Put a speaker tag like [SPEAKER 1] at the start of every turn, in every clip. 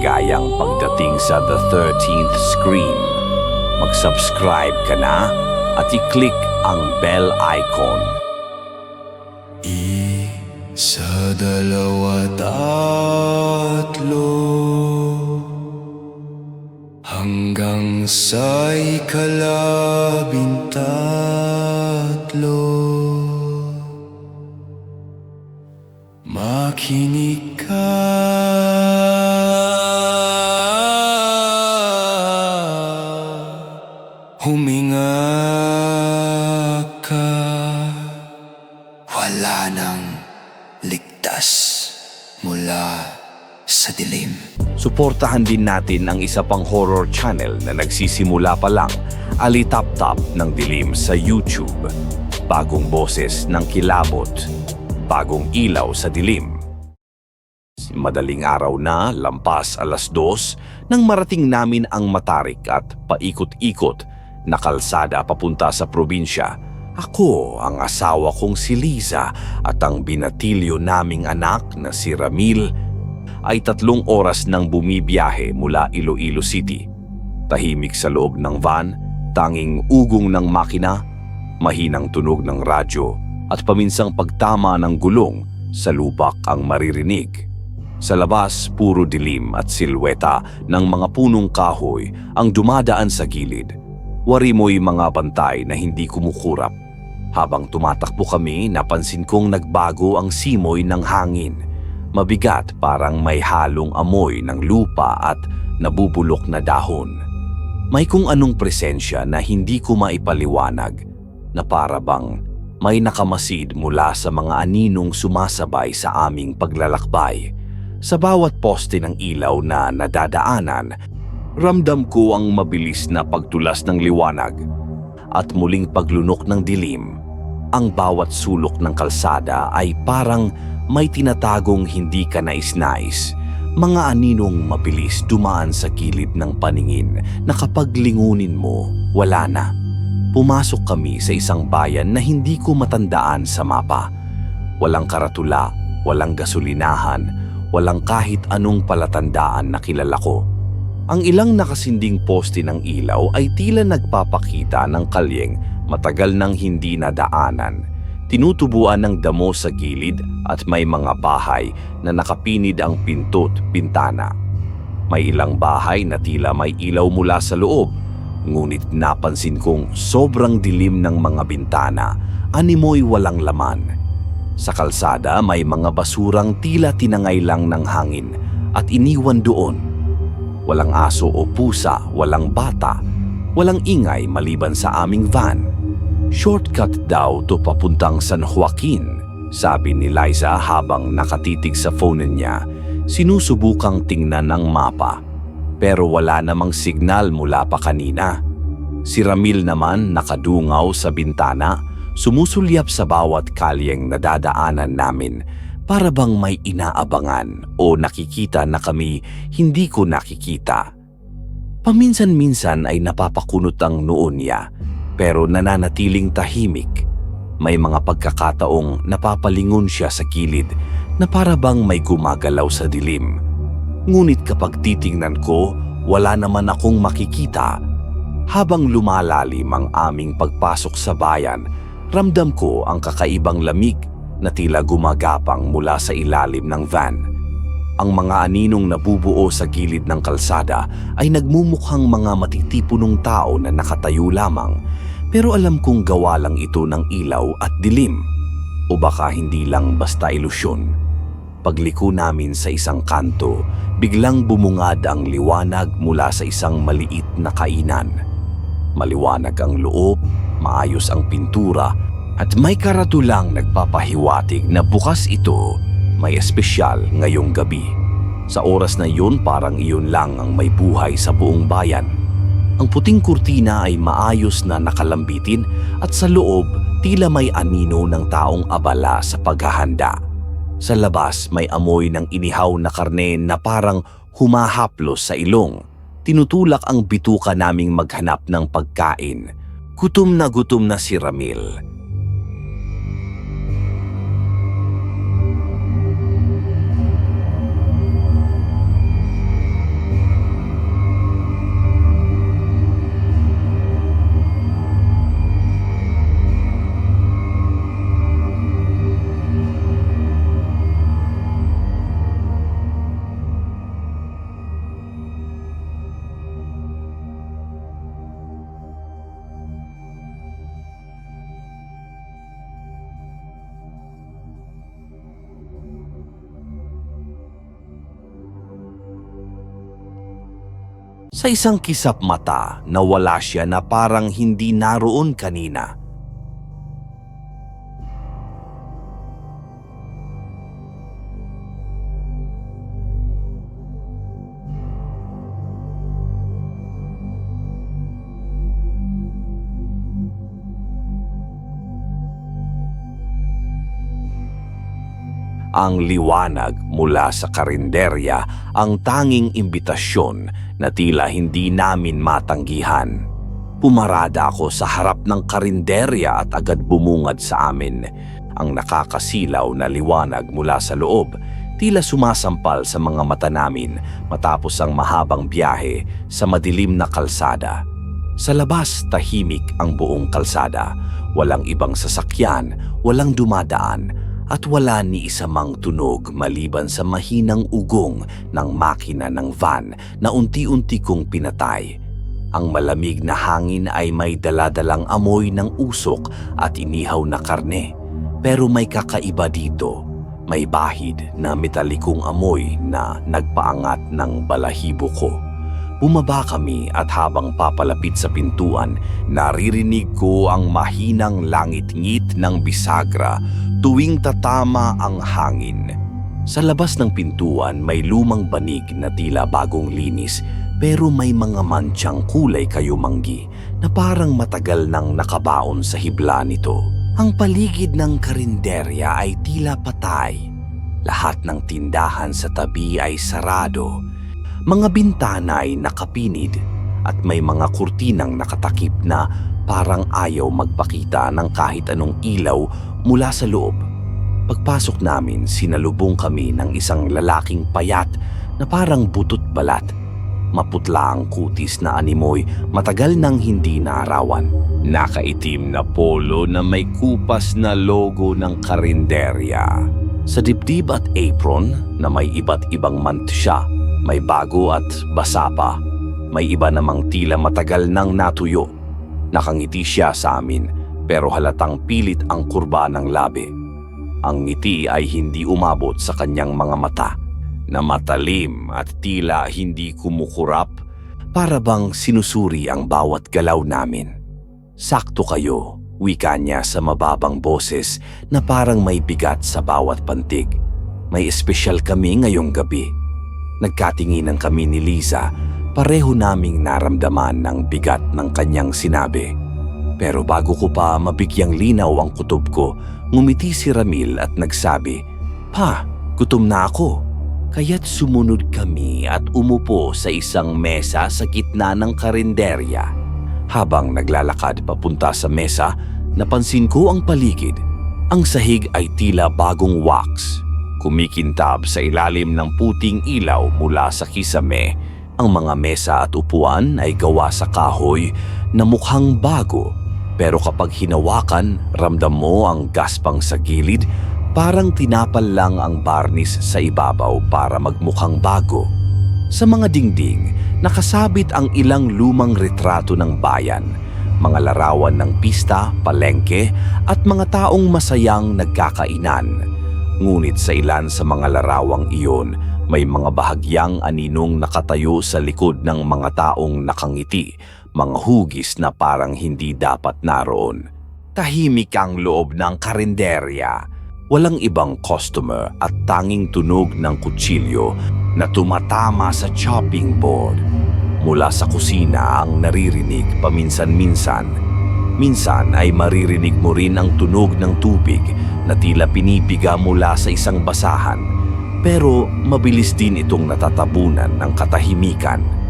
[SPEAKER 1] maligayang pagdating sa The 13th Scream. Mag-subscribe ka na at i-click ang bell icon.
[SPEAKER 2] Isa, dalawa, tatlo, hanggang sa ikalabintatlo. Makinig ka, huminga ka, wala nang ligtas mula sa dilim.
[SPEAKER 1] Suportahan din natin ang isa pang horror channel na nagsisimula pa lang, Alitaptap ng Dilim sa YouTube. Bagong boses ng kilabot, bagong ilaw sa dilim. Madaling araw na, lampas 2:00, nang marating namin ang matarik at paikot-ikot na kalsada papunta sa probinsya. Ako, ang asawa kong si Liza at ang binatilyo naming anak na si Ramil ay 3 oras nang bumibiyahe mula Iloilo City. Tahimik sa loob ng van, tanging ugong ng makina, mahinang tunog ng radyo at paminsang pagtama ng gulong sa lubak ang maririnig. Sa labas, puro dilim at silweta ng mga punong kahoy ang dumadaan sa gilid. Warimoy mga bantay na hindi kumukurap. Habang tumatakbo kami, napansin kong nagbago ang simoy ng hangin. Mabigat, parang may halong amoy ng lupa at nabubulok na dahon. May kung anong presensya na hindi ko maipaliwanag, na para bang may nakamasid mula sa mga aninong sumasabay sa aming paglalakbay. Sa bawat poste ng ilaw na nadadaanan, ramdam ko ang mabilis na pagtulas ng liwanag at muling paglunok ng dilim. Ang bawat sulok ng kalsada ay parang may tinatagong hindi ka nais-nais. Mga aninong mabilis dumaan sa gilid ng paningin na kapag lingunin mo, wala na. Pumasok kami sa isang bayan na hindi ko matandaan sa mapa. Walang karatula, walang gasolinahan, walang kahit anong palatandaan na kilala ko. Ang ilang nakasinding poste ng ilaw ay tila nagpapakita ng kalyeng matagal nang hindi nadaanan. Tinutubuan ng damo sa gilid at may mga bahay na nakapinid ang pinto't bintana. May ilang bahay na tila may ilaw mula sa loob, ngunit napansin kong sobrang dilim ng mga bintana, animoy walang laman. Sa kalsada may mga basurang tila tinangay lang ng hangin at iniwan doon. Walang aso o pusa, walang bata, walang ingay maliban sa aming van. Shortcut daw to papuntang San Joaquin, sabi ni Liza habang nakatitig sa phone niya. Sinusubukang tingnan ang mapa, pero wala namang signal mula pa kanina. Si Ramil naman nakadungaw sa bintana, sumusulyap sa bawat kalyeng nadadaanan namin, para bang may inaabangan o nakikita na kami hindi ko nakikita. Paminsan-minsan ay napapakunot ang noo niya, pero nananatiling tahimik. May mga pagkakataong napapalingon siya sa gilid na para bang may gumagalaw sa dilim. Ngunit kapag titingnan ko, wala naman akong makikita. Habang lumalalim ang aming pagpasok sa bayan, ramdam ko ang kakaibang lamig na tila gumagapang mula sa ilalim ng van. Ang mga aninong nabubuo sa gilid ng kalsada ay nagmumukhang mga matitipunong tao na nakatayo lamang, pero alam kong gawa lang ito ng ilaw at dilim. O baka hindi lang basta ilusyon. Pagliko namin sa isang kanto, biglang bumungad ang liwanag mula sa isang maliit na kainan. Maliwanag ang loob, maayos ang pintura, at may karatulang nagpapahiwatig na bukas ito, may espesyal ngayong gabi. Sa oras na yun, parang iyon lang ang may buhay sa buong bayan. Ang puting kurtina ay maayos na nakalambitin at sa loob tila may anino ng taong abala sa paghahanda. Sa labas may amoy ng inihaw na karne na parang humahaplos sa ilong. Tinutulak ang bituka naming maghanap ng pagkain. Gutom na si Ramil. Sa isang kisap mata, nawala siya na parang hindi naroon kanina. Ang liwanag mula sa karinderya ang tanging imbitasyon na tila hindi namin matanggihan. Pumarada ako sa harap ng karinderya at agad bumungad sa amin. Ang nakakasilaw na liwanag mula sa loob, tila sumasampal sa mga mata namin matapos ang mahabang biyahe sa madilim na kalsada. Sa labas, tahimik ang buong kalsada. Walang ibang sasakyan, walang dumadaan, at wala ni isa mang tunog maliban sa mahinang ugong ng makina ng van na unti-unti kong pinatay. Ang malamig na hangin ay may daladalang amoy ng usok at inihaw na karne. Pero may kakaiba dito. May bahid na metalikong amoy na nagpaangat ng balahibo ko. Bumaba kami at habang papalapit sa pintuan, naririnig ko ang mahinang langit-ngit ng bisagra tuwing tatama ang hangin. Sa labas ng pintuan may lumang banig na tila bagong linis pero may mga mantsang kulay kayumanggi na parang matagal nang nakabaon sa hibla nito. Ang paligid ng karinderya ay tila patay. Lahat ng tindahan sa tabi ay sarado. Mga bintana ay nakapinid at may mga kurtinang nakatakip na parang ayaw magpakita ng kahit anong ilaw mula sa loob. Pagpasok namin, sinalubong kami ng isang lalaking payat na parang butot balat. Maputla ang kutis na animoy, matagal nang hindi naarawan. Nakaitim na polo na may kupas na logo ng karinderya. Sa dibdib at apron na may iba't ibang mantsya, may bago at basa pa. May iba namang tila matagal nang natuyo. Nakangiti siya sa amin pero halatang pilit ang kurba ng labi. Ang ngiti ay hindi umabot sa kanyang mga mata na matalim at tila hindi kumukurap para bang sinusuri ang bawat galaw namin. Sakto kayo, wika niya sa mababang boses na parang may bigat sa bawat pantig. May espesyal kami ngayong gabi. Nagkatinginan kami ni Liza, pareho naming naramdaman ng bigat ng kanyang sinabi. Pero bago ko pa mabigyang linaw ang kutob ko, ngumiti si Ramil at nagsabi, "Pa, gutom na ako." Kaya't sumunod kami at umupo sa isang mesa sa gitna ng karinderya. Habang naglalakad papunta sa mesa, napansin ko ang paligid. Ang sahig ay tila bagong wax. Kumikintab sa ilalim ng puting ilaw mula sa kisame. Ang mga mesa at upuan ay gawa sa kahoy na mukhang bago. Pero kapag hinawakan, ramdam mo ang gaspang sa gilid, parang tinapal lang ang barnis sa ibabaw para magmukhang bago. Sa mga dingding, nakasabit ang ilang lumang retrato ng bayan, mga larawan ng pista, palengke, at mga taong masayang nagkakainan. Ngunit sa ilan sa mga larawang iyon, may mga bahagyang aninong nakatayo sa likod ng mga taong nakangiti, mga hugis na parang hindi dapat naroon. Tahimik ang loob ng karinderya. Walang ibang customer at tanging tunog ng kutsilyo na tumatama sa chopping board. Mula sa kusina ang naririnig paminsan-minsan. Minsan ay maririnig mo rin ang tunog ng tubig na tila pinipiga mula sa isang basahan. Pero mabilis din itong natatabunan ng katahimikan.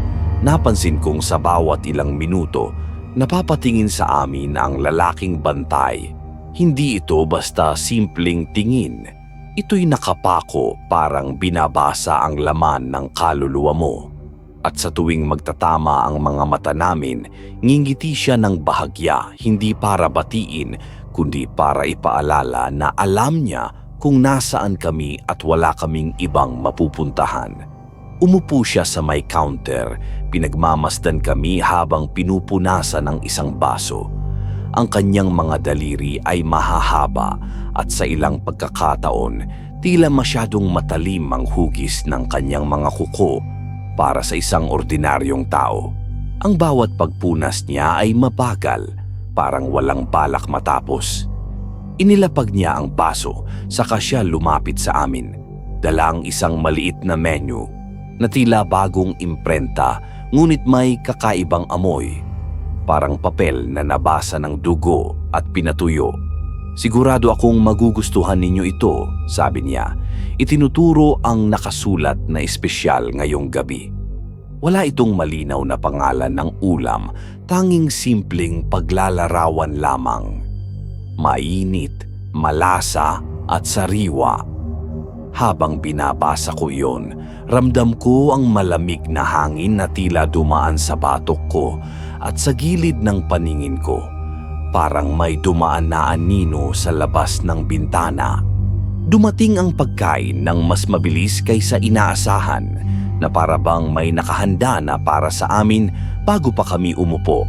[SPEAKER 1] Napansin kong sa bawat ilang minuto, napapatingin sa amin ang lalaking bantay. Hindi ito basta simpleng tingin. Ito'y nakapako parang binabasa ang laman ng kaluluwa mo. At sa tuwing magtatama ang mga mata namin, ngingiti siya ng bahagya, hindi para batiin, kundi para ipaalala na alam niya kung nasaan kami at wala kaming ibang mapupuntahan. Umupo siya sa may counter, pinagmamasdan kami habang pinupunasan ng isang baso. Ang kanyang mga daliri ay mahahaba at sa ilang pagkakataon, tila masyadong matalim ang hugis ng kanyang mga kuko. para sa isang ordinaryong tao. Ang bawat pagpunas niya ay mabagal, parang walang balak matapos. Inilapag niya ang baso, saka siya lumapit sa amin. Dala ang isang maliit na menu na tila bagong imprenta, ngunit may kakaibang amoy. Parang papel na nabasa ng dugo at pinatuyo. "Sigurado akong magugustuhan ninyo ito," sabi niya. Itinuturo ang nakasulat na espesyal ngayong gabi. Wala itong malinaw na pangalan ng ulam, tanging simpleng paglalarawan lamang. Mainit, malasa at sariwa. Habang binabasa ko iyon, ramdam ko ang malamig na hangin na tila dumaan sa batok ko at sa gilid ng paningin ko. Parang may dumaan na anino sa labas ng bintana. Dumating ang pagkain ng mas mabilis kaysa inaasahan, na para bang may nakahanda na para sa amin bago pa kami umupo.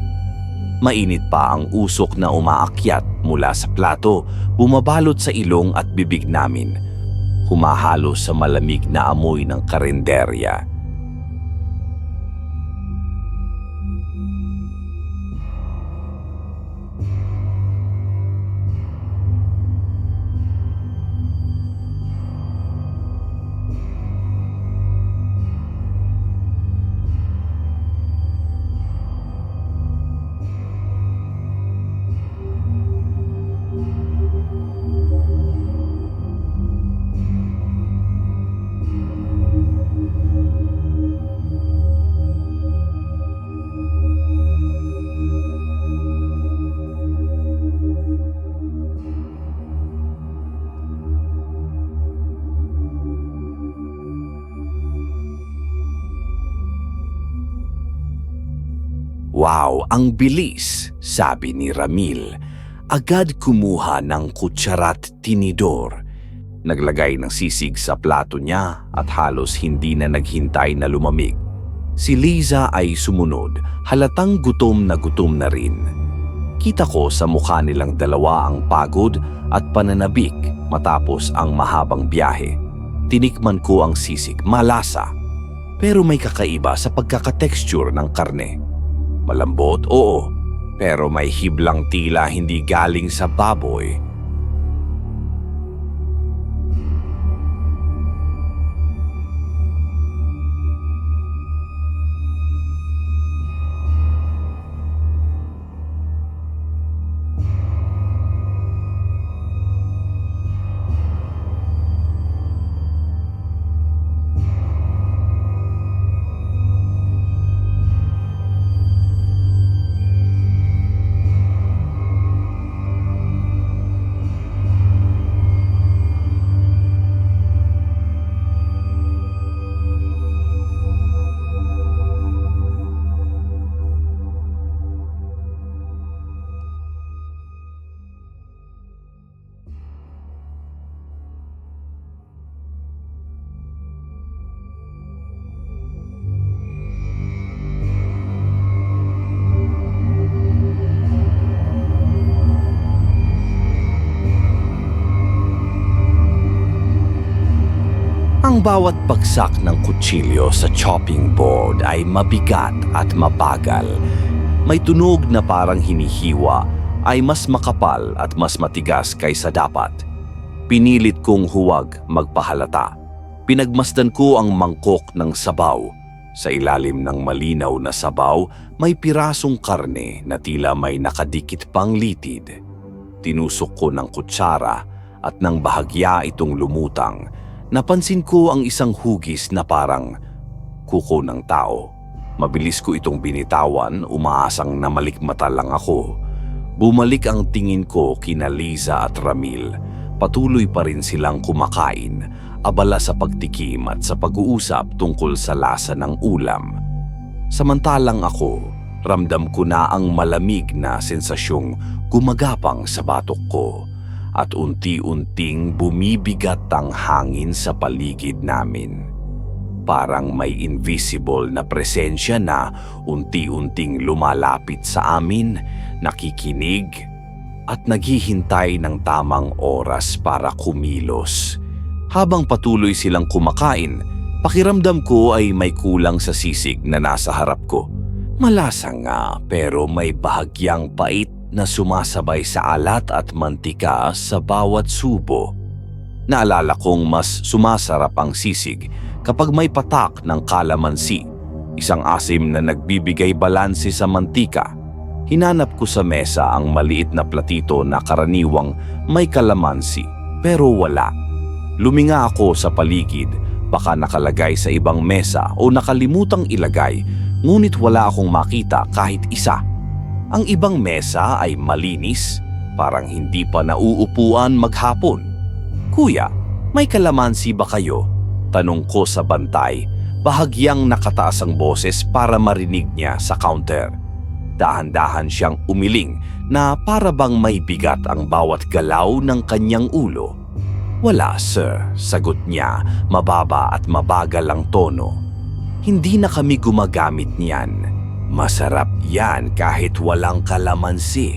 [SPEAKER 1] Mainit pa ang usok na umaakyat mula sa plato, bumabalot sa ilong at bibig namin, humahalo sa malamig na amoy ng karinderya. "Wow, ang bilis," sabi ni Ramil. Agad kumuha ng kutsara't tinidor. Naglagay ng sisig sa plato niya at halos hindi na naghintay na lumamig. Si Liza ay sumunod, halatang gutom na rin. Kita ko sa mukha nilang dalawa ang pagod at pananabik matapos ang mahabang biyahe. Tinikman ko ang sisig, malasa. Pero may kakaiba sa pagkakatexture ng karne. Malambot, oo, pero may hiblang tila hindi galing sa baboy. Ang bawat bagsak ng kutsilyo sa chopping board ay mabigat at mabagal. May tunog na parang hinihiwa, ay mas makapal at mas matigas kaysa dapat. Pinilit kong huwag magpahalata. Pinagmasdan ko ang mangkok ng sabaw. Sa ilalim ng malinaw na sabaw, may pirasong karne na tila may nakadikit pang litid. Tinusok ko ng kutsara at nang bahagya itong lumutang, napansin ko ang isang hugis na parang kuko ng tao. Mabilis ko itong binitawan, umaasang na malikmata lang ako. Bumalik ang tingin ko kina Liza at Ramil. Patuloy pa rin silang kumakain, abala sa pagtikim at sa pag-uusap tungkol sa lasa ng ulam. Samantalang ako, ramdam ko na ang malamig na sensasyong gumagapang sa batok ko. At unti-unting bumibigat ang hangin sa paligid namin. Parang may invisible na presensya na unti-unting lumalapit sa amin, nakikinig, at naghihintay ng tamang oras para kumilos. Habang patuloy silang kumakain, Pakiramdam ko ay may kulang sa sisig na nasa harap ko. Malasa nga pero may bahagyang pait na sumasabay sa alat at mantika sa bawat subo. Naalala kong mas sumasarap ang sisig kapag may patak ng kalamansi, isang asim na nagbibigay balanse sa mantika. Hinanap ko sa mesa ang maliit na platito na karaniwang may kalamansi pero wala. Luminga ako sa paligid, baka nakalagay sa ibang mesa o nakalimutang ilagay, ngunit wala akong makita kahit isa. Ang ibang mesa ay malinis, parang hindi pa nauupuan maghapon. "Kuya, may kalamansi ba kayo?" Tanong ko sa bantay, bahagyang nakataas ang boses para marinig niya sa counter. Dahan-dahan siyang umiling na para bang may bigat ang bawat galaw ng kanyang ulo. "Wala, sir," sagot niya, mababa at mabagal ang tono. "Hindi na kami gumagamit niyan. Masarap yan kahit walang kalamansi."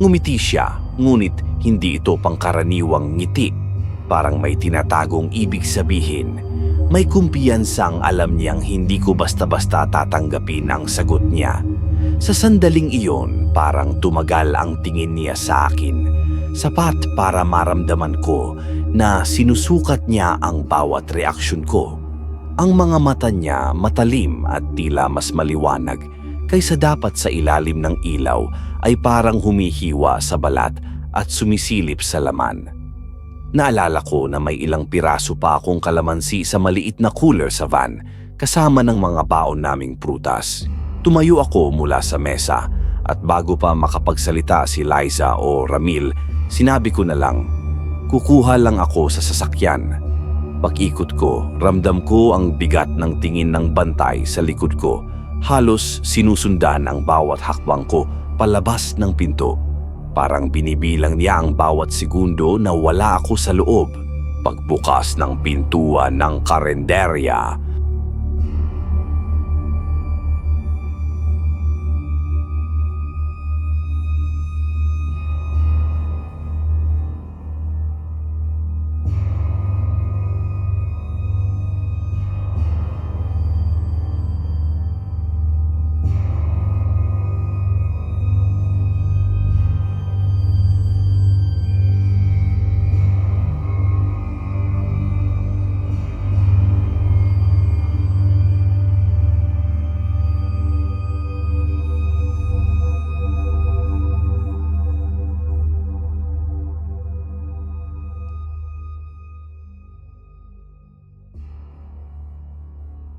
[SPEAKER 1] Ngumiti siya, ngunit hindi ito pangkaraniwang ngiti. Parang may tinatagong ibig sabihin. May kumpiyansang alam niyang hindi ko basta-basta tatanggapin ang sagot niya. Sa sandaling iyon, parang tumagal ang tingin niya sa akin. Sapat para maramdaman ko na sinusukat niya ang bawat reaksyon ko. Ang mga mata niya matalim at tila mas maliwanag kaysa dapat sa ilalim ng ilaw ay parang humihiwa sa balat at sumisilip sa laman. Naalala ko na may ilang piraso pa akong kalamansi sa maliit na cooler sa van kasama ng mga baon naming prutas. Tumayo ako mula sa mesa at bago pa makapagsalita si Liza o Ramil, sinabi ko na lang, "Kukuha lang ako sa sasakyan." Pag-ikot ko, ramdam ko ang bigat ng tingin ng bantay sa likod ko. Halos sinusundan ang bawat hakbang ko palabas ng pinto. Parang binibilang niya ang bawat segundo na wala ako sa loob. Pagbukas ng pintuan ng karenderya,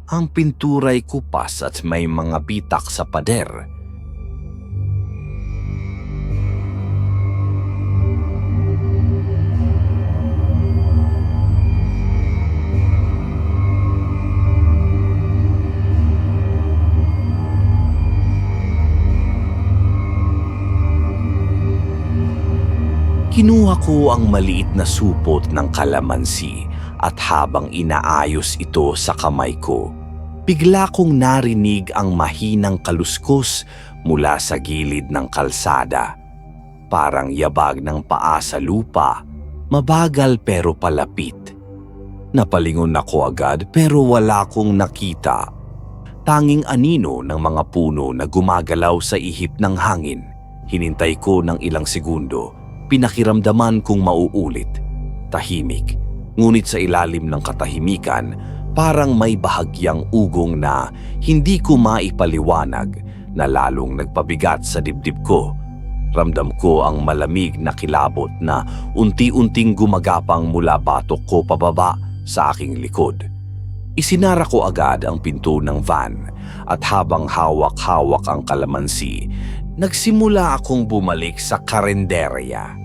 [SPEAKER 1] ang pintura'y kupas at may mga bitak sa pader. Kinuha ko ang maliit na supot ng kalamansi at habang inaayos ito sa kamay ko, bigla kong narinig ang mahinang kaluskos mula sa gilid ng kalsada. Parang yabag ng paa sa lupa, mabagal pero palapit. Napalingon ako agad pero wala kong nakita. Tanging anino ng mga puno na gumagalaw sa ihip ng hangin. Hinintay ko ng ilang segundo, pinakiramdaman kong mauulit. Tahimik, ngunit sa ilalim ng katahimikan, parang may bahagyang ugong na hindi ko maipaliwanag na lalong nagpabigat sa dibdib ko. Ramdam ko ang malamig na kilabot na unti-unting gumagapang mula batok ko pababa sa aking likod. Isinara ko agad ang pinto ng van at habang hawak-hawak ang kalamansi, nagsimula akong bumalik sa karenderya.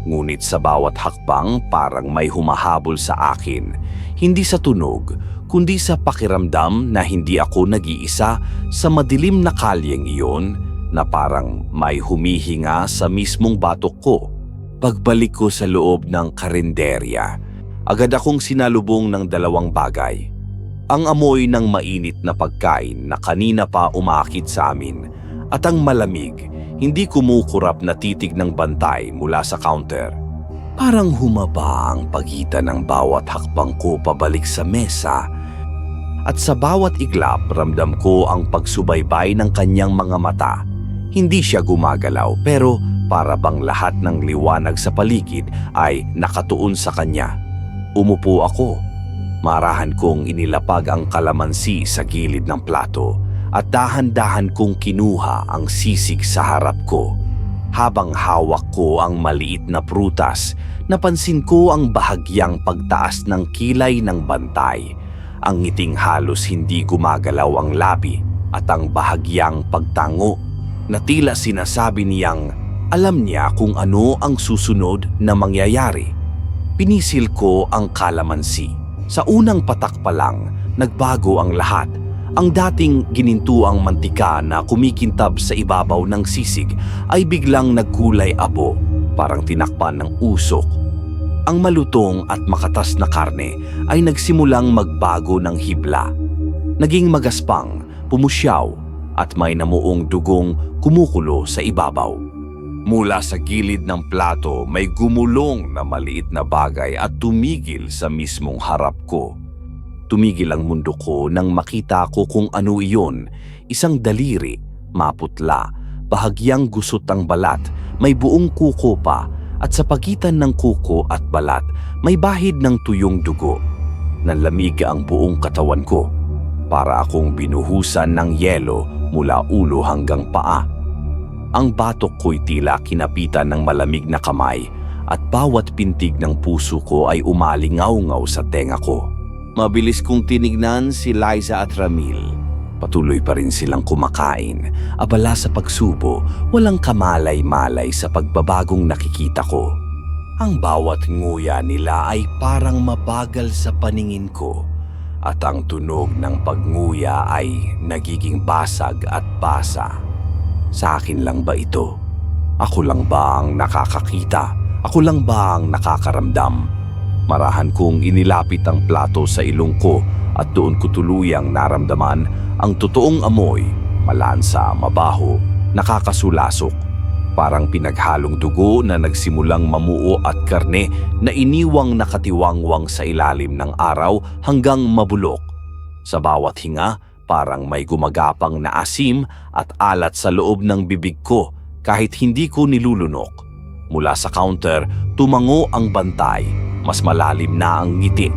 [SPEAKER 1] Ngunit sa bawat hakbang parang may humahabol sa akin, hindi sa tunog, kundi sa pakiramdam na hindi ako nag-iisa sa madilim na kalyeng iyon na parang may humihinga sa mismong batok ko. Pagbalik ko sa loob ng karenderya, agad akong sinalubong ng dalawang bagay. Ang amoy ng mainit na pagkain na kanina pa umaakit sa amin at ang malamig, hindi kumukurap na titig ng bantay mula sa counter. Parang humaba ang pagitan ng bawat hakbang ko pabalik sa mesa At sa bawat iglap, ramdam ko ang pagsubaybay ng kanyang mga mata. Hindi siya gumagalaw pero para bang lahat ng liwanag sa paligid ay nakatuon sa kanya. Umupo ako. Marahan kong inilapag ang kalamansi sa gilid ng plato at dahan-dahan kong kinuha ang sisig sa harap ko. Habang hawak ko ang maliit na prutas, napansin ko ang bahagyang pagtaas ng kilay ng bantay. Ang ngiting halos hindi gumagalaw ang labi at ang bahagyang pagtango na tila sinasabi niyang alam niya kung ano ang susunod na mangyayari. Pinisil ko ang kalamansi. Sa unang patak pa lang, nagbago ang lahat. Ang dating ginintuang mantika na kumikintab sa ibabaw ng sisig ay biglang nagkulay abo, parang tinakpan ng usok. Ang malutong at makatas na karne ay nagsimulang magbago ng hibla. Naging magaspang, pumusyaw, at may namuong dugong kumukulo sa ibabaw. Mula sa gilid ng plato may gumulong na maliit na bagay at tumigil sa mismong harap ko. Tumigil ang mundo ko nang makita ko kung ano iyon, isang daliri, maputla, bahagyang gusot ang balat, may buong kuko pa, at sa pagitan ng kuko at balat may bahid ng tuyong dugo. Nanlamig ang buong katawan ko, para akong binuhusan ng yelo mula ulo hanggang paa. Ang batok ko'y tila kinapitan ng malamig na kamay at bawat pintig ng puso ko ay umalingaw-ngaw sa tenga ko. Mabilis kong tinignan si Liza at Ramil. Patuloy pa rin silang kumakain, abala sa pagsubo, walang kamalay-malay sa pagbabagong nakikita ko. Ang bawat nguya nila ay parang mabagal sa paningin ko at ang tunog ng pagnguya ay nagiging basag at basa. Sa akin lang ba ito? Ako lang ba ang nakakakita? Ako lang ba ang nakakaramdam? Marahan kong inilapit ang plato sa ilong ko at doon ko tuluyang naramdaman ang totoong amoy, malansa, mabaho, nakakasulasok. Parang pinaghalong dugo na nagsimulang mamuo at karne na iniwang nakatiwangwang sa ilalim ng araw hanggang mabulok. Sa bawat hinga, parang may gumagapang na asim at alat sa loob ng bibig ko kahit hindi ko nilulunok. Mula sa counter, tumango ang bantay. Mas malalim na ang ngiti.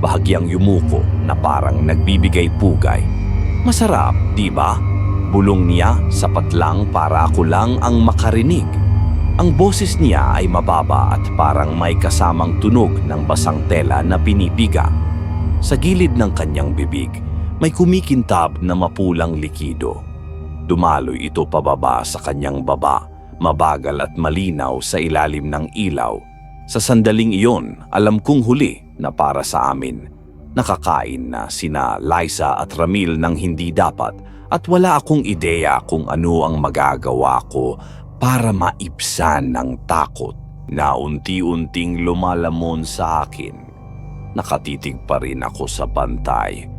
[SPEAKER 1] Bahagyang yumuko na parang nagbibigay pugay. Masarap, di ba? Bulong niya, sapat lang para ako lang ang makarinig. Ang boses niya ay mababa at parang may kasamang tunog ng basang tela na pinipiga. Sa gilid ng kanyang bibig, may kumikintab na mapulang likido. Dumaloy ito pababa sa kanyang baba, mabagal at malinaw sa ilalim ng ilaw. Sa sandaling iyon, alam kong huli na para sa amin. Nakakain na sina Liza at Ramil ng hindi dapat at wala akong ideya kung ano ang magagawa ko para maibsan ang takot na unti-unting lumalamon sa akin. Nakatitig pa rin ako sa bantay.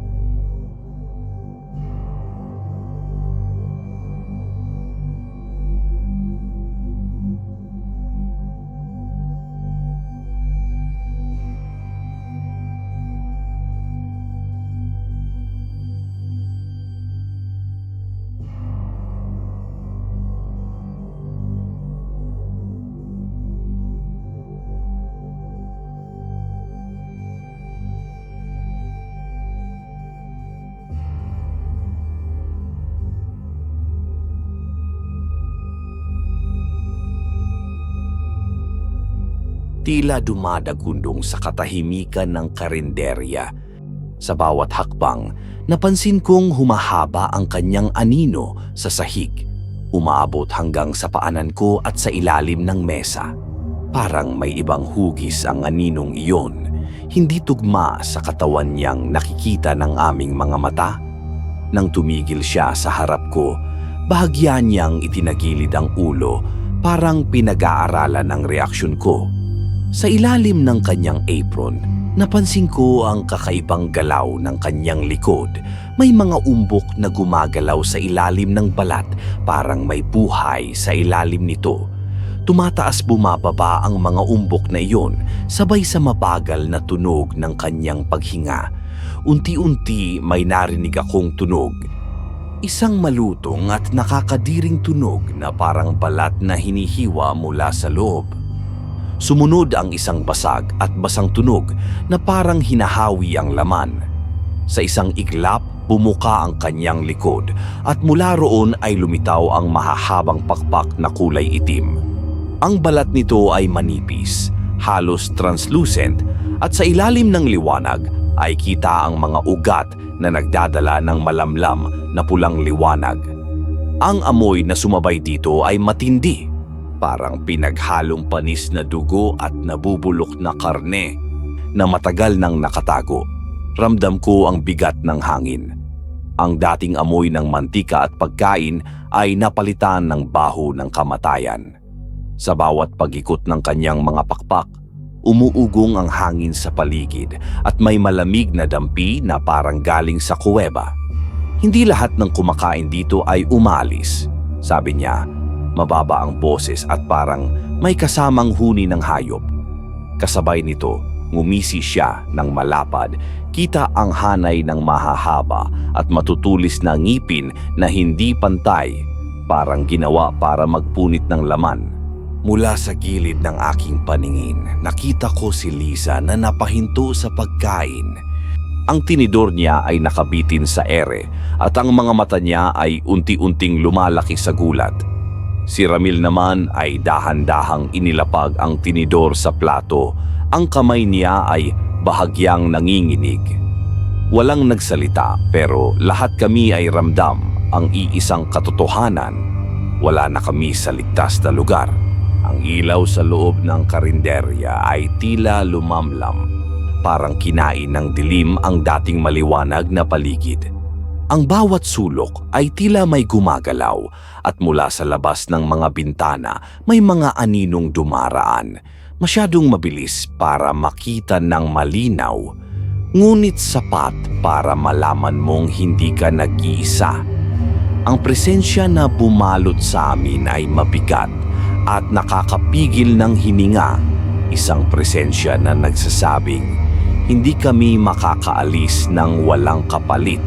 [SPEAKER 1] Tila dumadagundong sa katahimikan ng karinderya. Sa bawat hakbang, napansin kong humahaba ang kanyang anino sa sahig. Umaabot hanggang sa paanan ko at sa ilalim ng mesa. Parang may ibang hugis ang aninong iyon. Hindi tugma sa katawan niyang nakikita ng aming mga mata. Nang tumigil siya sa harap ko, bahagya niyang itinagilid ang ulo, parang pinag-aaralan ang reaksyon ko. Sa ilalim ng kanyang apron, napansin ko ang kakaibang galaw ng kanyang likod. May mga umbok na gumagalaw sa ilalim ng balat, parang may buhay sa ilalim nito. Tumataas bumababa ang mga umbok na iyon, sabay sa mabagal na tunog ng kanyang paghinga. unti-unti may narinig akong tunog. Isang malutong at nakakadiring tunog na parang balat na hinihiwa mula sa loob. Sumunod ang isang basag at basang tunog na parang hinahawi ang laman. Sa isang iglap, bumuka ang kanyang likod at mula roon ay lumitaw ang mahahabang pakpak na kulay itim. Ang balat nito ay manipis, halos translucent, at sa ilalim ng liwanag ay kita ang mga ugat na nagdadala ng malamlam na pulang liwanag. Ang amoy na sumabay dito ay matindi, parang pinaghalong panis na dugo at nabubulok na karne na matagal nang nakatago. Ramdam ko ang bigat ng hangin. Ang dating amoy ng mantika at pagkain ay napalitan ng baho ng kamatayan. Sa bawat pag-ikot ng kanyang mga pakpak, umuugong ang hangin sa paligid at may malamig na dampi na parang galing sa kuweba. Hindi lahat ng kumakain dito ay umalis. Sabi niya, mababa ang boses at parang may kasamang huni ng hayop. Kasabay nito, ngumisi siya ng malapad. Kita ang hanay ng mahahaba at matutulis na ngipin na hindi pantay, parang ginawa para magpunit ng laman. Mula sa gilid ng aking paningin, nakita ko si Lisa na napahinto sa pagkain. Ang tinidor niya ay nakabitin sa ere at ang mga mata niya ay unti-unting lumalaki sa gulat. Si Ramil naman ay dahan-dahang inilapag ang tinidor sa plato. Ang kamay niya ay bahagyang nanginginig. Walang nagsalita pero lahat kami ay ramdam ang iisang katotohanan. Wala na kami sa ligtas na lugar. Ang ilaw sa loob ng karinderya ay tila lumamlam. Parang kinain ng dilim ang dating maliwanag na paligid. Ang bawat sulok ay tila may gumagalaw at mula sa labas ng mga bintana may mga aninong dumaraan. Masyadong mabilis para makita ng malinaw, ngunit sapat para malaman mong hindi ka nag-iisa. Ang presensya na bumalot sa amin ay mabigat at nakakapigil ng hininga, isang presensya na nagsasabing, hindi kami makakaalis ng walang kapalit.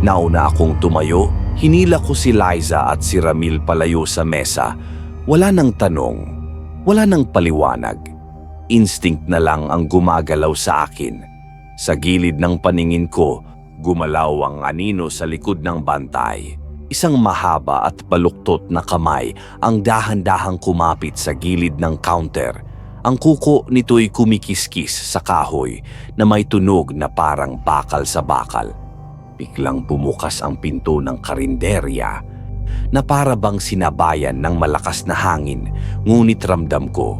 [SPEAKER 1] Nauna akong tumayo, hinila ko si Liza at si Ramil palayo sa mesa. Wala nang tanong, wala nang paliwanag. Instinct na lang ang gumagalaw sa akin. Sa gilid ng paningin ko, gumalaw ang anino sa likod ng bantay. Isang mahaba at baluktot na kamay ang dahan-dahang kumapit sa gilid ng counter. Ang kuko nito'y kumikiskis sa kahoy na may tunog na parang bakal sa bakal. Biglang bumukas ang pinto ng karinderya na para bang sinabayan ng malakas na hangin, ngunit ramdam ko,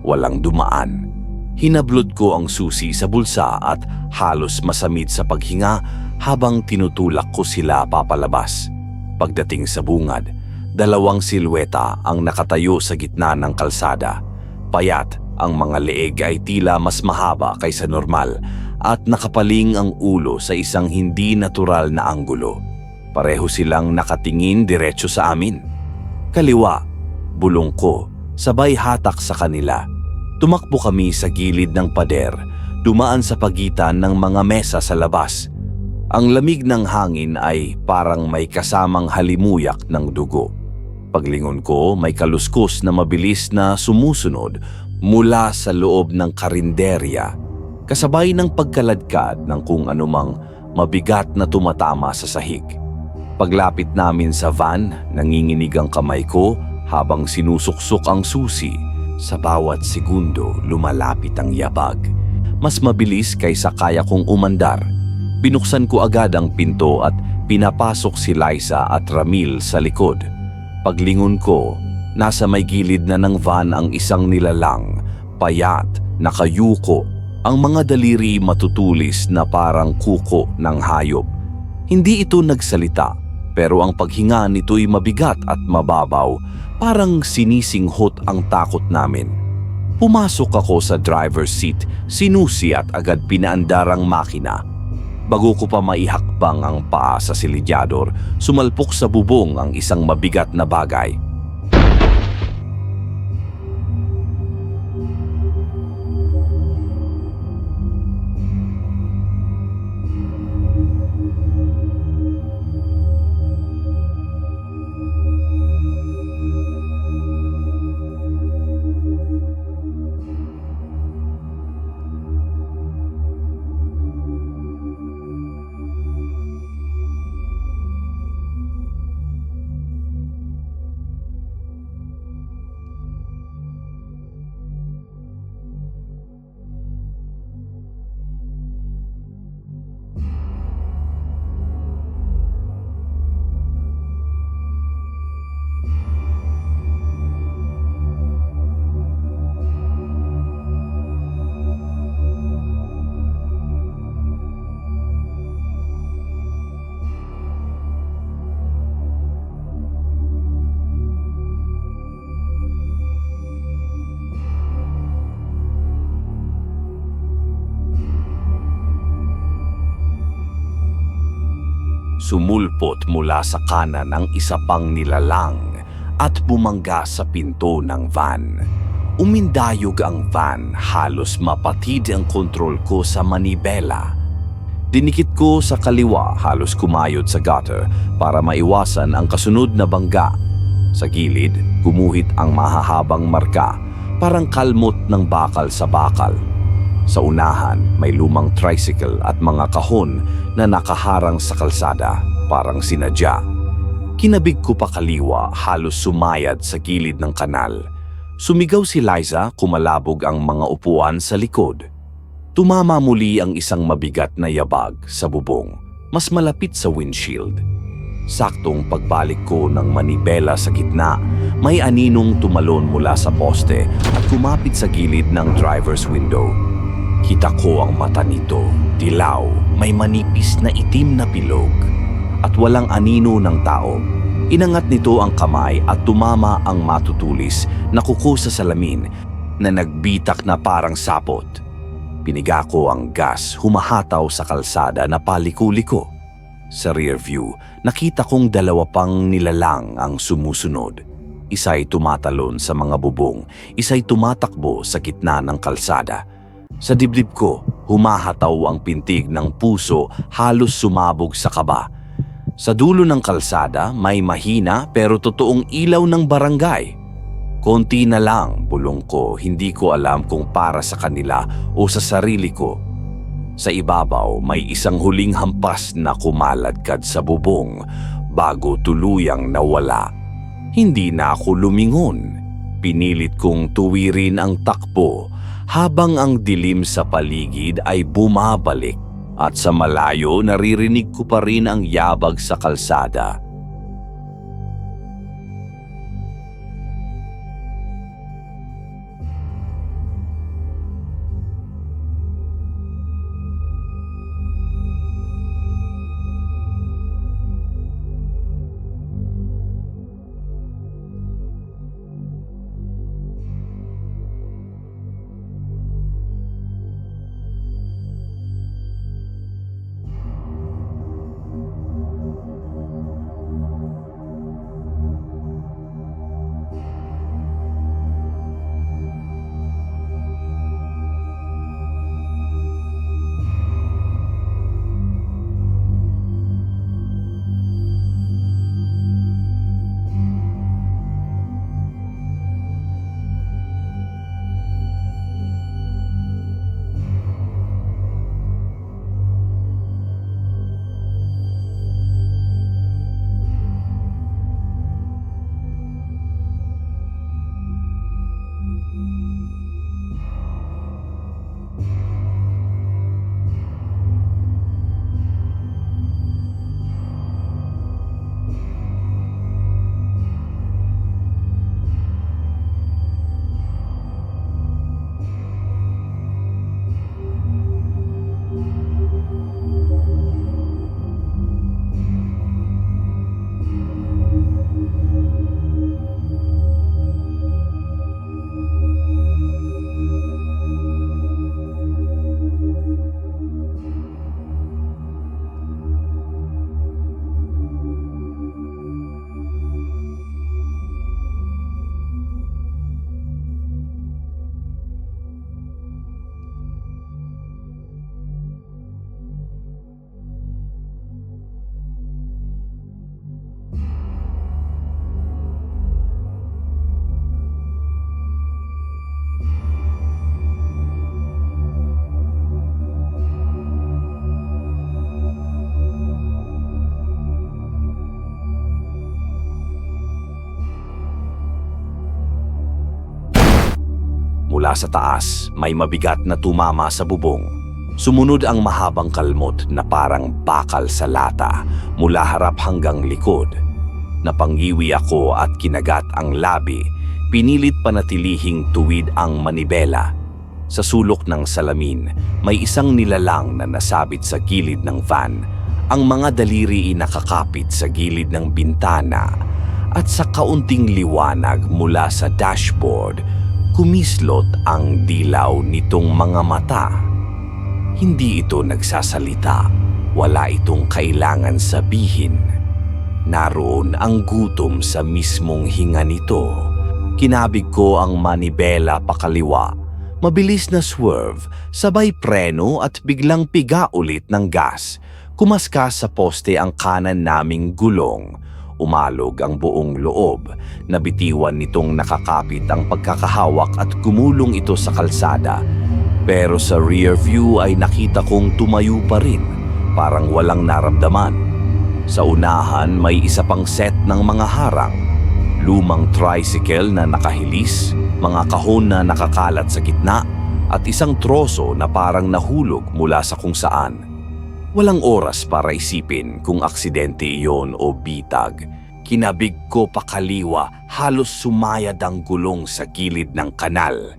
[SPEAKER 1] walang dumaan. Hinablot ko ang susi sa bulsa at halos masamid sa paghinga habang tinutulak ko sila papalabas. Pagdating sa bungad, dalawang silweta ang nakatayo sa gitna ng kalsada. Payat, ang mga leeg ay tila mas mahaba kaysa normal at nakapaling ang ulo sa isang hindi natural na anggulo. Pareho silang nakatingin diretso sa amin. Kaliwa, bulong ko, sabay hatak sa kanila. Tumakbo kami sa gilid ng pader, dumaan sa pagitan ng mga mesa sa labas. Ang lamig ng hangin ay parang may kasamang halimuyak ng dugo. Paglingon ko, may kaluskos na mabilis na sumusunod mula sa loob ng karinderya, kasabay ng pagkaladkad ng kung anumang mabigat na tumatama sa sahig. Paglapit namin sa van, nanginginig ang kamay ko habang sinusuksok ang susi. Sa bawat segundo, lumalapit ang yabag. Mas mabilis kaysa kaya kong umandar. Binuksan ko agad ang pinto at pinapasok si Liza at Ramil sa likod. Paglingon ko, nasa may gilid na ng van ang isang nilalang, payat, nakayuko, ang mga daliri matutulis na parang kuko ng hayop. Hindi ito nagsalita, pero ang paghinga nito'y mabigat at mababaw, parang sinisinghot ang takot namin. Pumasok ako sa driver's seat, sinusi at agad pinaandar ang makina. Bago ko pa maihakbang ang paa sa silidyador, sumalpok sa bubong ang isang mabigat na bagay. Sumulpot mula sa kanan ang isa pang nilalang at bumangga sa pinto ng van. Umindayog ang van, halos mapatid ang kontrol ko sa manibela. Dinikit ko sa kaliwa, halos kumayod sa gutter para maiwasan ang kasunod na bangga. Sa gilid, gumuhit ang mahahabang marka, parang kalmot ng bakal sa bakal. Sa unahan, may lumang tricycle at mga kahon na nakaharang sa kalsada, parang sinadya. Kinabig ko pa kaliwa, halos sumayad sa gilid ng kanal. Sumigaw si Liza, kumalabog ang mga upuan sa likod. Tumama muli ang isang mabigat na yabag sa bubong, mas malapit sa windshield. Saktong pagbalik ko ng manibela sa gitna, may aninong tumalon mula sa poste at kumapit sa gilid ng driver's window. Kita ko ang mata nito, dilaw, may manipis na itim na bilog, at walang anino ng tao. Inangat nito ang kamay at tumama ang matutulis na kuko sa salamin na nagbitak na parang sapot. Piniga ko ang gas, humahataw sa kalsada na paliko-liko. Sa rear view, nakita kong dalawa pang nilalang ang sumusunod. Isa'y tumatalon sa mga bubong, isa'y tumatakbo sa gitna ng kalsada. Sa dibdib ko, humahataw ang pintig ng puso, halos sumabog sa kaba. Sa dulo ng kalsada, may mahina pero totoong ilaw ng barangay. Konti na lang, bulong ko, hindi ko alam kung para sa kanila o sa sarili ko. Sa ibabaw, may isang huling hampas na kumaladkad sa bubong bago tuluyang nawala. Hindi na ako lumingon. Pinilit kong tuwirin ang takbo habang ang dilim sa paligid ay bumabalik at sa malayo naririnig ko pa rin ang yabag sa kalsada. Mula sa taas, may mabigat na tumama sa bubong. Sumunod ang mahabang kalmot na parang bakal sa lata mula harap hanggang likod. Napangiwi ako at kinagat ang labi, pinilit panatilihing tuwid ang manibela. Sa sulok ng salamin, may isang nilalang na nasabit sa gilid ng van. Ang mga daliri ay nakakapit sa gilid ng bintana at sa kaunting liwanag mula sa dashboard, kumislot ang dilaw nitong mga mata. Hindi ito nagsasalita, Wala itong kailangan sabihin. Naroon ang gutom sa mismong hinga nito. Kinabig ko ang manibela pakaliwa. Mabilis na swerve, sabay preno at biglang piga ulit ng gas. Kumaskas sa poste ang kanan naming gulong. Umalog ang buong loob. Nabitiwan nitong nakakapit ang pagkakahawak at gumulong ito sa kalsada. Pero sa rear view ay nakita kong tumayo pa rin, parang walang naramdaman. Sa unahan may isa pang set ng mga harang. Lumang tricycle na nakahilis, mga kahon na nakakalat sa gitna, at isang troso na parang nahulog mula sa kung saan. Walang oras para isipin kung aksidente iyon o bitag. Kinabig ko pakaliwa, halos sumayad ang gulong sa gilid ng kanal.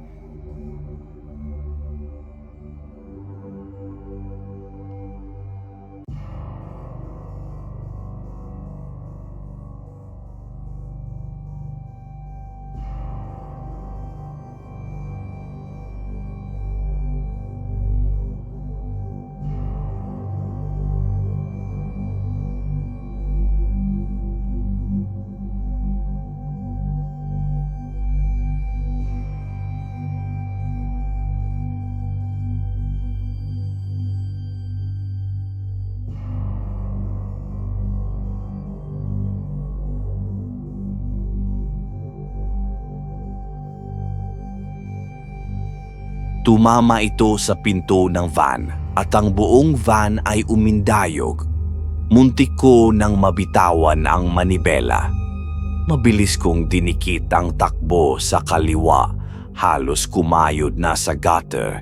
[SPEAKER 1] Tumama ito sa pinto ng van at ang buong van ay umindayog. Muntik ko nang mabitawan ang manibela. Mabilis kong dinikit ang takbo sa kaliwa, halos kumayod na sa gutter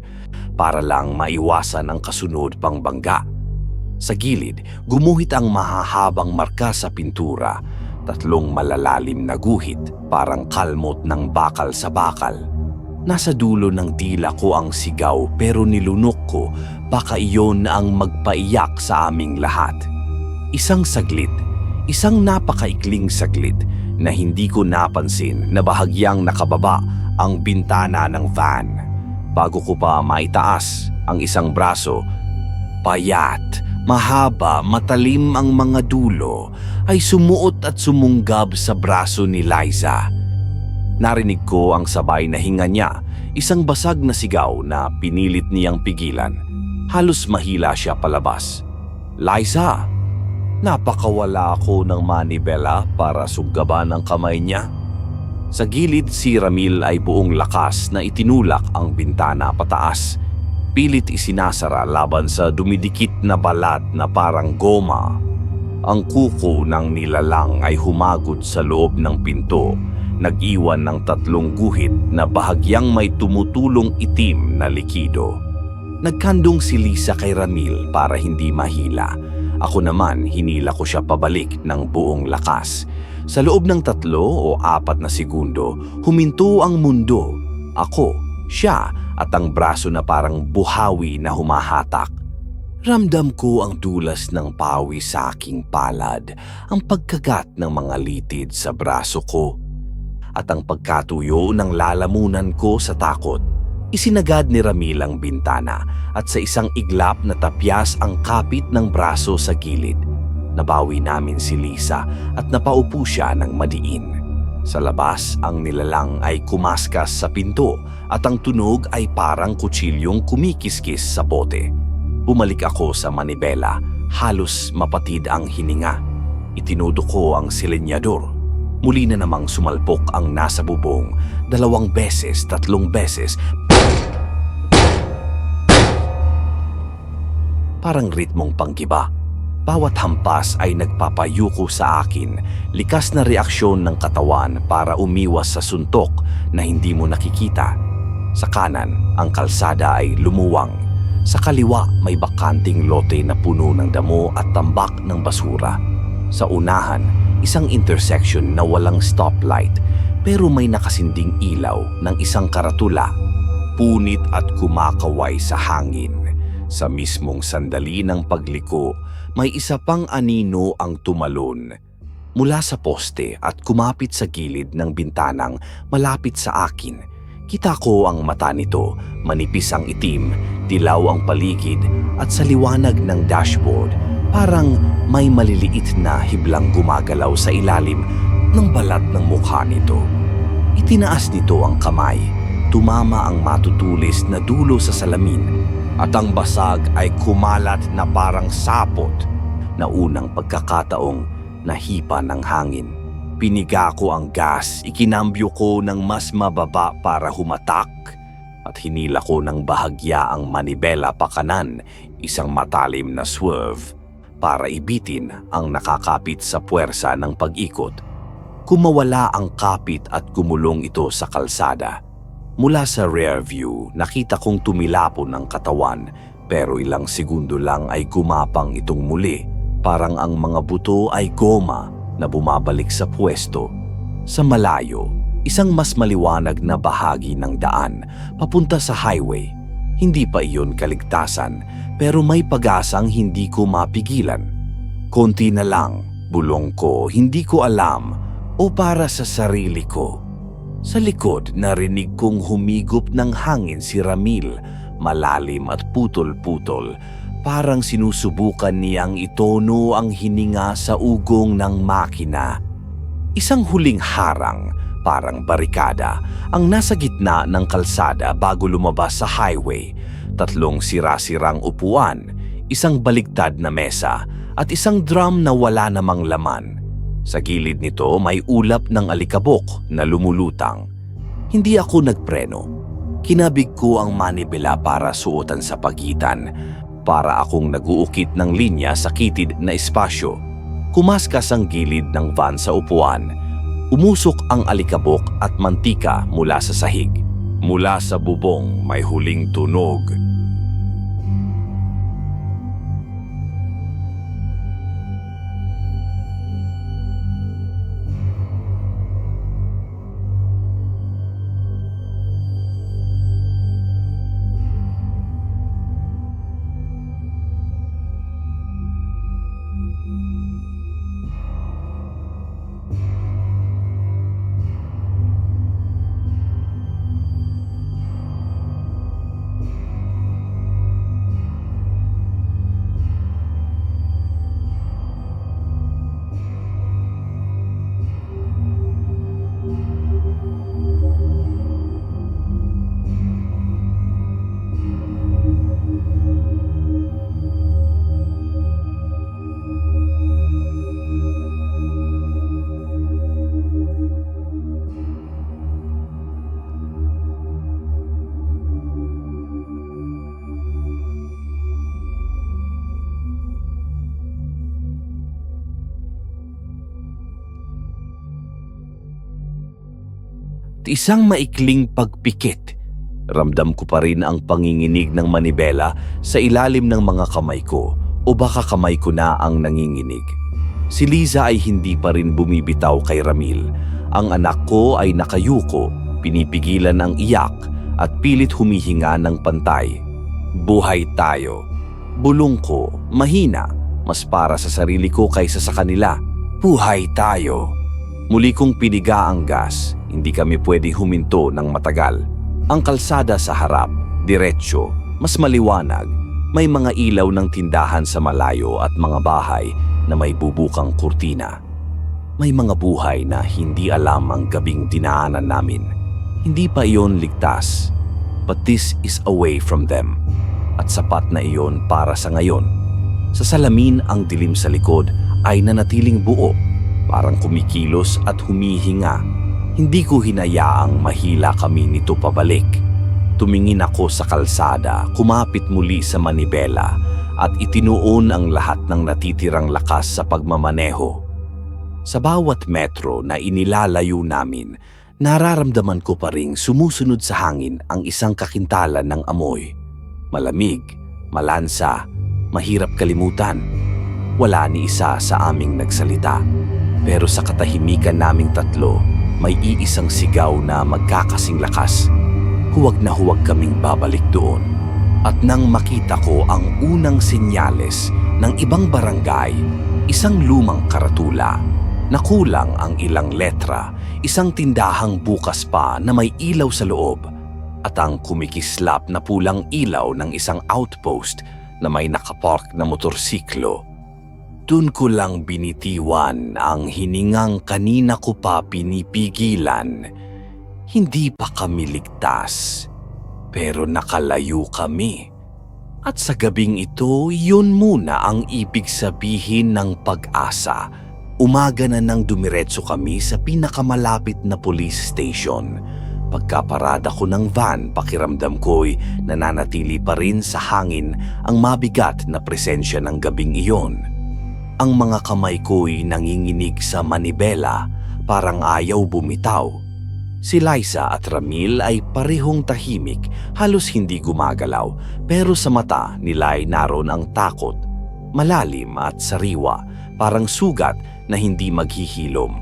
[SPEAKER 1] para lang maiwasan ang kasunod pang bangga. Sa gilid, gumuhit ang mahahabang marka sa pintura, 3 malalalim na guhit, parang kalmot ng bakal sa bakal. Nasa dulo ng dila ko ang sigaw pero nilunok ko baka iyon ang magpaiyak sa aming lahat. Isang saglit, isang napakaikling saglit na hindi ko napansin na bahagyang nakababa ang bintana ng van. Bago ko pa maitaas ang isang braso, payat, mahaba, matalim ang mga dulo ay sumuot at sumunggab sa braso ni Liza. Narinig ko ang sabay na hinga niya, isang basag na sigaw na pinilit niyang pigilan. Halos mahila siya palabas. Liza! Napakawala ako ng manibela para suggaban ang kamay niya. Sa gilid si Ramil ay buong lakas na itinulak ang bintana pataas. Pilit isinasara laban sa dumidikit na balat na parang goma. Ang kuko ng nilalang ay humagod sa loob ng pinto. Nag-iwan ng 3 guhit na bahagyang may tumutulong itim na likido. Nagkandong si Lisa kay Ramil para hindi mahila. Ako naman hinila ko siya pabalik ng buong lakas. Sa loob ng 3 o 4 na segundo, huminto ang mundo. Ako, siya at ang braso na parang buhawi na humahatak. Ramdam ko ang dulas ng pawis sa aking palad, ang pagkagat ng mga litid sa braso ko, at ang pagkatuyo ng lalamunan ko sa takot. Isinagad ni Ramil ang bintana at sa isang iglap na tapyas ang kapit ng braso sa gilid. Nabawi namin si Lisa at napaupo siya ng madiin. Sa labas, ang nilalang ay kumaskas sa pinto at ang tunog ay parang kutsilyong kumikiskis sa bote. Bumalik ako sa manibela, halos mapatid ang hininga. Itinudo ko ang silinyador. Muli na namang sumalpok ang nasa bubong, 2 beses, 3 beses. Parang ritmong panggiba. Bawat hampas ay nagpapayuko sa akin, likas na reaksyon ng katawan para umiwas sa suntok na hindi mo nakikita. Sa kanan, ang kalsada ay lumuwang. Sa kaliwa, may bakanting lote na puno ng damo at tambak ng basura. Sa unahan, isang intersection na walang stoplight pero may nakasinding ilaw ng isang karatula, punit at kumakaway sa hangin. Sa mismong sandali ng pagliko, may isa pang anino ang tumalon mula sa poste at kumapit sa gilid ng bintanang malapit sa akin. Kita ko ang mata nito, manipis ang itim, dilaw ang paligid at sa liwanag ng dashboard, parang may maliliit na hiblang gumagalaw sa ilalim ng balat ng mukha nito. Itinaas nito ang kamay, tumama ang matutulis na dulo sa salamin at ang basag ay kumalat na parang sapot na unang pagkakataong nahipa ng hangin. Piniga ko ang gas, ikinambyo ko ng mas mababa para humatak at hinila ko ng bahagya ang manibela pakanan, isang matalim na swerve para ibitin ang nakakapit sa puwersa ng pag-ikot. Kumawala ang kapit at gumulong ito sa kalsada. Mula sa rear view, nakita kong tumilapon ang katawan pero ilang segundo lang ay gumapang itong muli. Parang ang mga buto ay goma na bumabalik sa pwesto. Sa malayo, isang mas maliwanag na bahagi ng daan papunta sa highway. Hindi pa iyon kaligtasan pero may pag-asang hindi ko mapigilan. Konti na lang, bulong ko, hindi ko alam o para sa sarili ko. Sa likod, narinig kong humigop ng hangin si Ramil, malalim at putol-putol. Parang sinusubukan niyang itono ang hininga sa ugong ng makina. Isang huling harang, parang barikada, ang nasa gitna ng kalsada bago lumabas sa highway. 3 sira-sirang upuan, isang baligtad na mesa, at isang drum na wala namang laman. Sa gilid nito may ulap ng alikabok na lumulutang. Hindi ako nagpreno. Kinabig ko ang manibela para suotan sa pagitan. Para akong naguukit ng linya sa kitid na espasyo. Kumaskas ang gilid ng van sa upuan. Umusok ang alikabok at mantika mula sa sahig. Mula sa bubong may huling tunog. Isang maikling pagpikit. Ramdam ko pa rin ang panginginig ng manibela sa ilalim ng mga kamay ko o baka kamay ko na ang nanginginig. Si Liza ay hindi pa rin bumibitaw kay Ramil. Ang anak ko ay nakayuko, pinipigilan ang iyak at pilit humihinga ng pantay. Buhay tayo. Bulong ko, mahina, mas para sa sarili ko kaysa sa kanila. Buhay tayo. Muli kong piniga ang gas, hindi kami pwedeng huminto ng matagal. Ang kalsada sa harap, diretsyo, mas maliwanag. May mga ilaw ng tindahan sa malayo at mga bahay na may bubukang kurtina. May mga buhay na hindi alam ang gabing dinaanan namin. Hindi pa iyon ligtas, but this is away from them. At sapat na iyon para sa ngayon. Sa salamin ang dilim sa likod ay nanatiling buo. Parang kumikilos at humihinga. Hindi ko hinayaang mahila kami nito pabalik. Tumingin ako sa kalsada, kumapit muli sa manibela at itinuon ang lahat ng natitirang lakas sa pagmamaneho. Sa bawat metro na inilalayo namin, nararamdaman ko pa ring sumusunod sa hangin ang isang kakintalan ng amoy. Malamig, malansa, mahirap kalimutan. Wala ni isa sa aming nagsalita. Pero sa katahimikan naming 3, may iisang sigaw na magkakasing lakas. Huwag na huwag kaming babalik doon. At nang makita ko ang unang senyales ng ibang barangay, isang lumang karatula, nakulang ang ilang letra, isang tindahang bukas pa na may ilaw sa loob, at ang kumikislap na pulang ilaw ng isang outpost na may nakapark na motorsiklo. Dun ko lang binitiwan ang hiningang kanina ko pa pinipigilan. Hindi pa kami ligtas, pero nakalayo kami. At sa gabing ito, yun muna ang ibig sabihin ng pag-asa. Umaga na nang dumiretso kami sa pinakamalapit na police station. Pagkaparada ko ng van, pakiramdam ko'y nananatili pa rin sa hangin ang mabigat na presensya ng gabing iyon. Ang mga kamay ko'y nanginginig sa manibela, parang ayaw bumitaw. Si Liza at Ramil ay parehong tahimik, halos hindi gumagalaw, pero sa mata nila ay naroon ang takot. Malalim at sariwa, parang sugat na hindi maghihilom.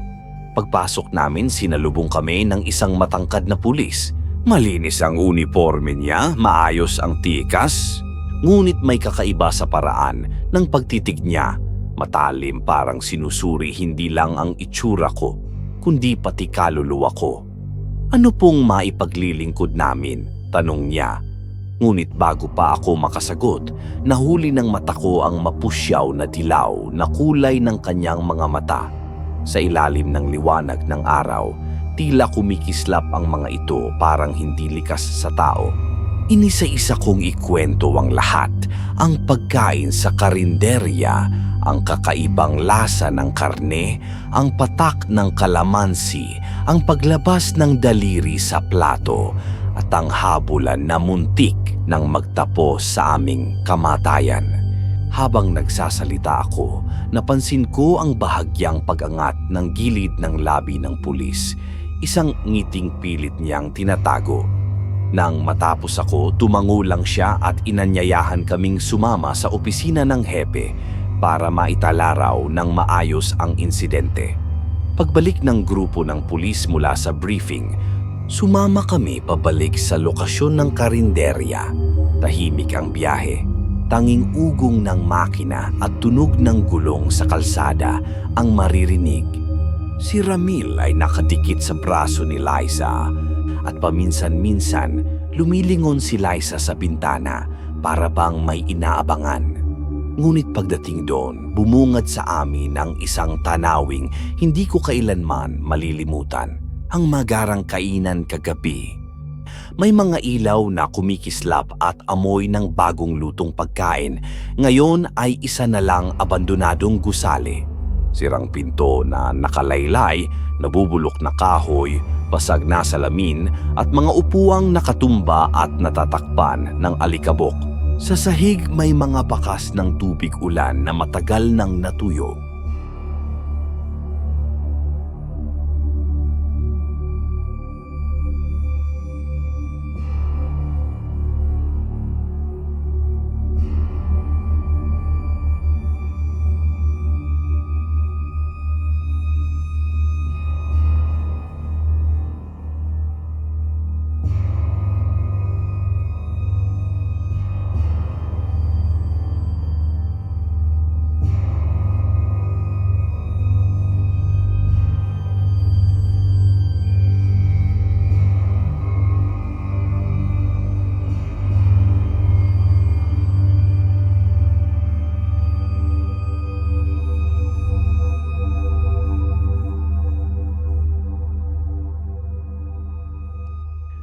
[SPEAKER 1] Pagpasok namin, sinalubong kami ng isang matangkad na pulis. Malinis ang uniforme niya, maayos ang tikas, ngunit may kakaiba sa paraan ng pagtitig niya. Matalim, parang sinusuri hindi lang ang itsura ko, kundi pati kaluluwa ko. Ano pong maipaglilingkod namin? Tanong niya. Ngunit bago pa ako makasagot, nahuli ng mata ko ang mapusyaw na dilaw na kulay ng kanyang mga mata. Sa ilalim ng liwanag ng araw, tila kumikislap ang mga ito parang hindi likas sa tao. Inisa-isa kong ikwento ang lahat, ang pagkain sa karinderya, ang kakaibang lasa ng karne, ang patak ng kalamansi, ang paglabas ng daliri sa plato, at ang habulan na muntik nang magtapos sa aming kamatayan. Habang nagsasalita ako, napansin ko ang bahagyang pag-angat ng gilid ng labi ng pulis, isang ngiting pilit niyang tinatago. Nang matapos ako, tumango lang siya at inanyayahan kaming sumama sa opisina ng hepe para maitalaraw ng maayos ang insidente. Pagbalik ng grupo ng pulis mula sa briefing, sumama kami pabalik sa lokasyon ng karinderya. Tahimik ang biyahe. Tanging ugong ng makina at tunog ng gulong sa kalsada ang maririnig. Si Ramil ay nakadikit sa braso ni Liza at paminsan-minsan lumilingon si Liza sa bintana para bang may inaabangan. Ngunit pagdating doon, bumungad sa amin ang isang tanawing hindi ko kailanman malilimutan, ang magarang kainan kagabi. May mga ilaw na kumikislap at amoy ng bagong lutong pagkain. Ngayon ay isa na lang abandonadong gusali. Sirang pinto na nakalaylay, nabubulok na kahoy, basag na salamin at mga upuang nakatumba at natatakpan ng alikabok. Sa sahig may mga bakas ng tubig ulan na matagal nang natuyo.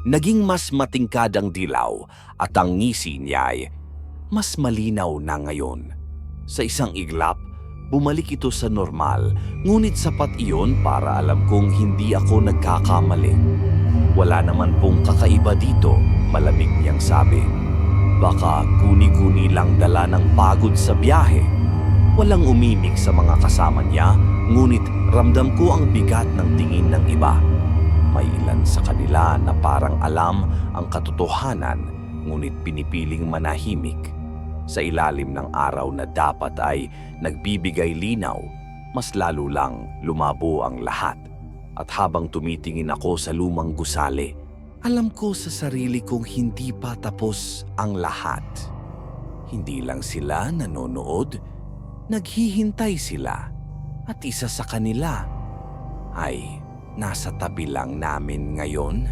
[SPEAKER 1] Naging mas matingkad ang dilaw at ang ngisi niya ay mas malinaw na ngayon. Sa isang iglap, bumalik ito sa normal, ngunit sapat iyon para alam kong hindi ako nagkakamali. Wala naman pong kakaiba dito, malamig niyang sabi. Baka guni-guni lang dala ng pagod sa biyahe. Walang umimik sa mga kasama niya, ngunit ramdam ko ang bigat ng tingin ng iba. May ilan sa kanila na parang alam ang katotohanan, ngunit pinipiling manahimik. Sa ilalim ng araw na dapat ay nagbibigay linaw, mas lalo lang lumabo ang lahat. At habang tumitingin ako sa lumang gusali, alam ko sa sarili kong hindi pa tapos ang lahat. Hindi lang sila nanonood, naghihintay sila. At isa sa kanila ay nasa tabi lang namin ngayon.